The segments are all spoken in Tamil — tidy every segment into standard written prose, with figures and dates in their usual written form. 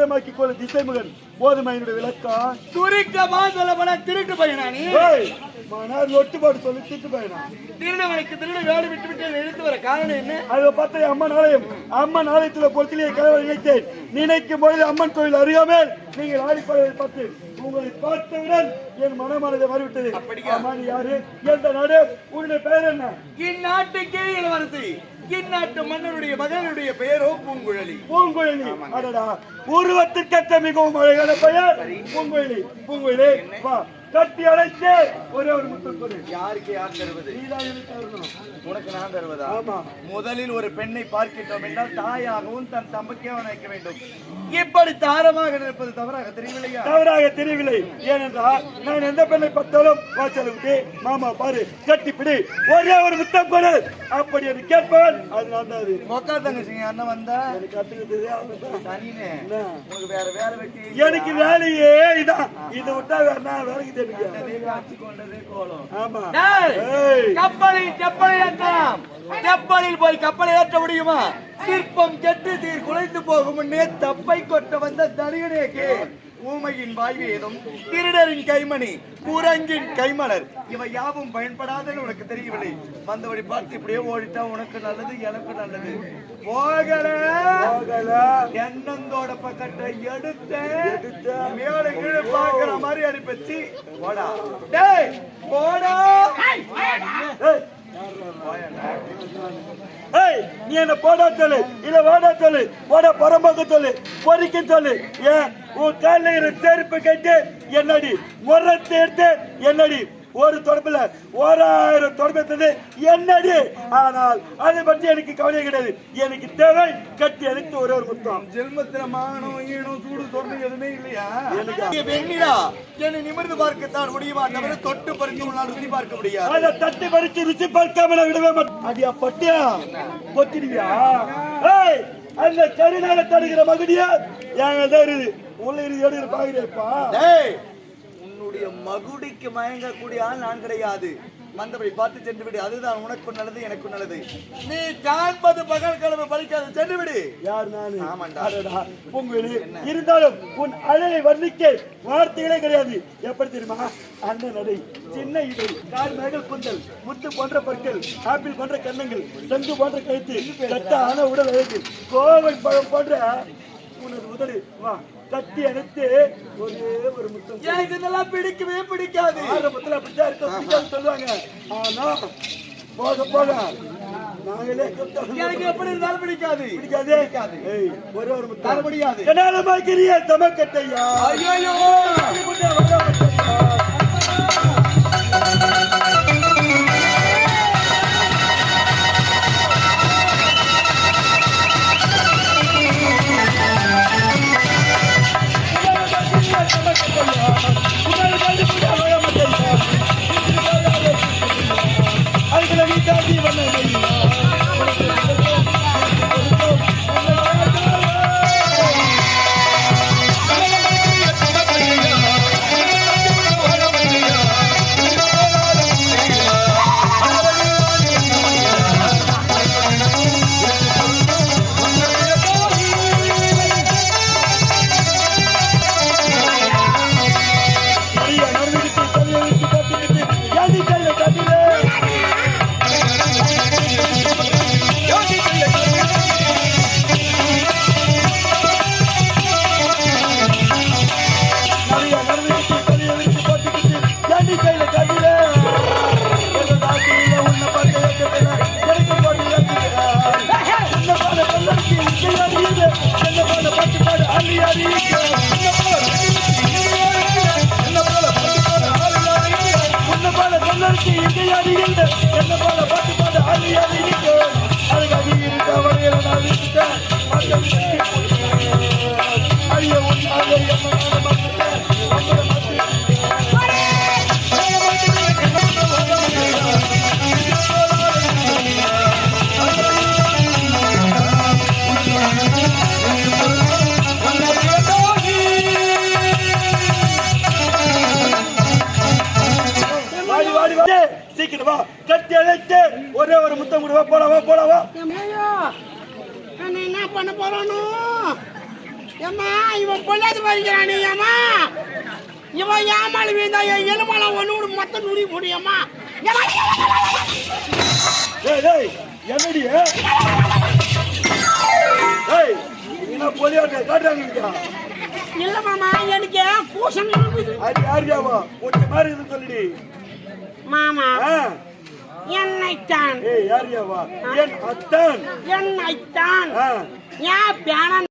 ஆயுதமாக்கி கொள்ள திசைமுகன் போதுமையினுடைய விளக்கம் சுருக்கமா சொல்லப்பட திருட்டு பையனானி ஒட்டுப்பாடு சொல்லி திட்டு பையனா திருடவனுக்கு திருட வேலை விட்டு விட்டு எடுத்து வர காரணம் என்ன? அதை பார்த்த அம்மன் ஆலயம் அம்மன் ஆலயத்துல பொறுத்திலேயே கலவை நினைத்தேன். நினைக்கும் பொழுது அம்மன் கோயில் அறியாமல் நீங்கள் ஆடிப்பதை பார்த்து உங்களை பார்த்தவுடன் என் மனமானதை மாறிவிட்டது. அம்மன் யாரு, எந்த நாடு, உன்னுடைய பெயர் என்ன? இந்நாட்டுக்கே இளவரசி, இந்நாட்டு மன்னருடைய மகனுடைய பெயரோ பூங்குழலி. பூங்குழலி, அடடா, உருவத்திற்கேற்ற மிகவும் அழகான பெயர் பூங்குழலி. பூங்குழலி, வா, கட்டி அழைத்து ஒரே ஒரு முத்தம் கொடு. யாருக்கு யார் தருவது? நீதான் எனக்கு தரணும். உனக்கு நான் தருவதா? ஆமா. முதலில் ஒரு பெண்ணை பார்க்கின்றோம் என்றால் தாயாகவும் தன் தம்பக்கே வைக்க வேண்டும். இப்படி தாரமாக இருப்பது தவறாக தெரியவில்லையா? தவறாக தெரியவில்லை. ஏனென்றால் நான் எந்த பெண்ணை பார்த்தாலும் வாசலை விட்டு மாமா பாரு கட்டிப்பிடி ஒரே ஒரு முத்தம் கொடு அப்படி என்று கேட்பவன். அது நான் தான். மொக்கா தங்கச்சிங்க அண்ணன் வந்தா எனக்கு கத்துக்கிட்டு உனக்கு வேற வேலை வெட்டி எனக்கு வேலையே இதான். இதை விட்டா வேற வேலைக்கு கப்பலில் போய் கப்பலை ஏற்ற முடியுமா? சிற்பம் கெட்டு தீர் குலைந்து போகும் முன்னே தப்பை கொட்ட வந்த தனியனேக்கு ஊமையின் வாய்வேதம், திருடரின் கைமணி, குரங்கின் கைமலர் இவை யாவும் பயன்படாதன்னு உனக்கு தெரியவில்லை. வந்தபடி பார்த்து இப்படியே ஓடிட்டா உனக்கு நல்லது, எனக்கு நல்லது. போகல எண்ணந்தோட பக்கத்தை எடுத்த மேல கீழே பாக்குற மாதிரி அனுப்பிச்சு போடா டேய் போடா. நீ என்ன போடா சொல்லு, இல்ல வாடா சொல்லு, போட புறம்போக்க சொல்லு, பொறிக்க சொல்லு. ஏன் உன் காலையில செருப்பு கட்டு என்னடி, முறத்தை எடுத்து என்னடி, ஒரு தொடப்புல 1000 தொடப்பது என்னடி. ஆனால் அதை பற்றி எனக்கு கவலை கிடையாது. எனக்கு தேவை கட்டி அழைத்து ஒரே ஒரு முத்தம். ஜென்மத்தில மானம் ஈனம் சூடு சொர்ணம் எதுவுமே இல்லையா? வெண்ணிலா என்னை நிமிர்ந்து பார்க்கத்தான் முடியுமா தவிர தொட்டு பறித்து உன்னால் ருசி பார்க்க முடியாது. அதை தட்டி பறித்து ருசி பார்க்காம விடவே மாட்டேன். அடியா பட்டியா பொத்திடுவியா? அந்த கருநாள தடுக்கிற மகுடியா எங்கதான் இருக்குது. உள்ள இருந்து பாக்குறேப்பா. உன்னுடைய மகுடிக்கு மயங்கக்கூடிய ஆள் நான் கிடையாது. மந்தபடி பார்த்து சென்று விடு. அதுதான் உனக்கு நல்லது, எனக்கு நல்லது. நீ காண்பது பகல் கிழமை பறிக்காது, சென்று விடு. யார் நானு? ஆமாண்டா. பூங்குழலி, இருந்தாலும் உன் அழகை வர்ணிக்க வார்த்தைகளே கிடையாது. எப்படி தெரியுமா? அண்ணன் நடை, சின்ன இடை, கால் மேகல் குந்தல், முத்து போன்ற பற்கள், ஆப்பிள் போன்ற கன்னங்கள், சங்கு போன்ற கழுத்து, கட்ட ஆன உடல் அழகு, கோவை பழம் போன்ற உனது உதடு, வா கட்டி அணைத்து ஒரே ஒரு முத்தம். எனக்கு இதெல்லாம் பிடிக்கவே பிடிக்காது. ஆரம்பத்தில் அப்படித்தான் இருக்க சொல்லுவாங்க. ஆனா போக போக நாங்களே எனக்கு எப்படி இருந்தாலும் பிடிக்காது. ஒரே ஒரு முத்தம் தர முடியாது. கனாலமாக்கிறிய தமக்கட்டையா. ஐயோ கட்டி அழைத்து ஒரே ஒரு முத்தம் கொடுவா. போலவா போலவா. என்ன பண்ண போறானோ? ஏம்மா இவன் பொல்லாது வரைக்கிறானே ஏம்மா இவன் ஏமாளி வீந்தா எலுமெல்லாம் ஒன்று மொத்தம் நுடி முடியுமா என்னடி என்ன போலியாட்ட காட்டுறாங்க இல்ல மாமா எனக்கு பூசம் அது யாரியாவா கொஞ்ச மாதிரி இது சொல்லிடி மாமா என்னைத்தான் யாரியாவா என் அத்தான் என்னைத்தான் ஏன் பேனன்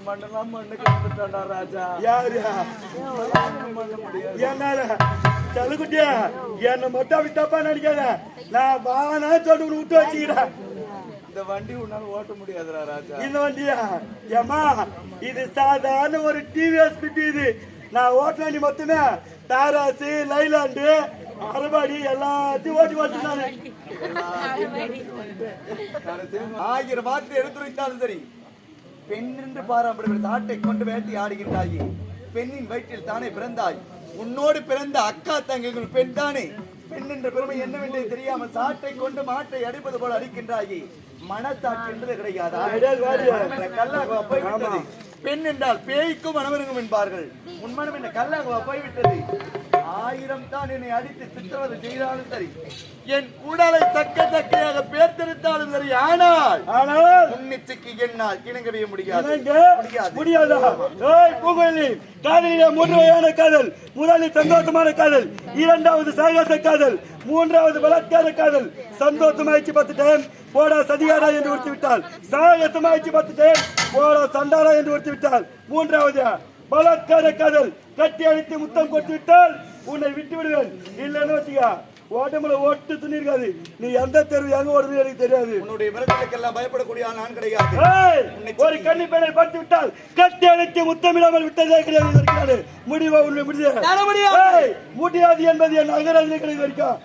மண்ணெல்லாம் மண்ணுக்கு வந்துட்டான்டா ராஜா. யாரு பண்ண முடியாது. என்னால தலுக்குட்டியா என்ன மட்டும் அப்படி தப்பா நினைக்காத. நான் வானா சொல்லி உன்னை விட்டு வச்சுக்கிறேன். இந்த வண்டி உன்னால ஓட்ட முடியாதுடா ராஜா. இந்த வண்டியா ஏமா இது சாதாரண ஒரு டிவிஎஸ் பிடி. இது நான் ஓட்ட வண்டி மொத்தமே தாராசு லைலாண்டு அரபாடி எல்லாத்தையும் ஓட்டி ஓட்டினாரு. 1000 வார்த்தை எடுத்துரைத்தாலும் சரி, பெண் என்று பாராம்பரிய நாட்டை கொண்டு வேட்டி ஆடுகின்றாயே. பெண்ணின் வயிற்றில் தானே பிறந்தாய். உன்னோடு பிறந்த அக்கா தங்கைகள் பெண் தானே. பெண் என்ற பெருமை என்னவென்றே தெரியாமல் சாட்டை கொண்டு மாட்டை அடிப்பது போல அடிக்கின்றாயே. மனசாட்சி என்பது கிடையாதா? கல்லாக போய்விட்டது. பெண் என்றால் பேய்க்கும் மனவருங்கும் என்பார்கள். உன் மனம் என்ன கல்லாக போய்விட்டது. 1000 தான் என்னை அடித்து சித்திரவதை செய்தாலும் சரி, என் உடலை சக்கையாக பேர்த்தெடுத்தாலும் சரி, ஆனால் உன்னிச்சைக்கு என்னால் இணங்கவே முடியாது. முடியாதா? காதலிலே 3 வகையான காதல். முதலில் சந்தோஷமான காதல், 2வது சாகச காதல், 3வது பலாத்கார காதல். சந்தோஷமாயிடுச்சு 10 டைம் போடா சதிகாரா என்று உடுத்து விட்டால். சாகசமாயிடுச்சு 10 டைம் போடா சண்டாரா என்று உடுத்து விட்டால். 3வது பலாத்கார காதல், கட்டி அழைத்து முத்தம் கொடுத்து விட்டால் உன்னை விட்டு விடுவேன். இல்லைன்னு வச்சுக்கா ஓட்டமுல ஓட்டு துணி இருக்காது. நீ எந்த தெருவு எங்க ஓடுறது எனக்கு தெரியாது. உன்னுடைய மிரட்டலுக்கெல்லாம் பயப்படக்கூடிய நான் கிடையாது. ஒரு கன்னி பெண்ணை பார்த்து விட்டால் கட்டி அழைத்து முத்தமிடாமல் விட்டதே கிடையாது. முடிவா உன்னை முடியாது என்பது என் அகராதிலே கிடையாது வரைக்கும்.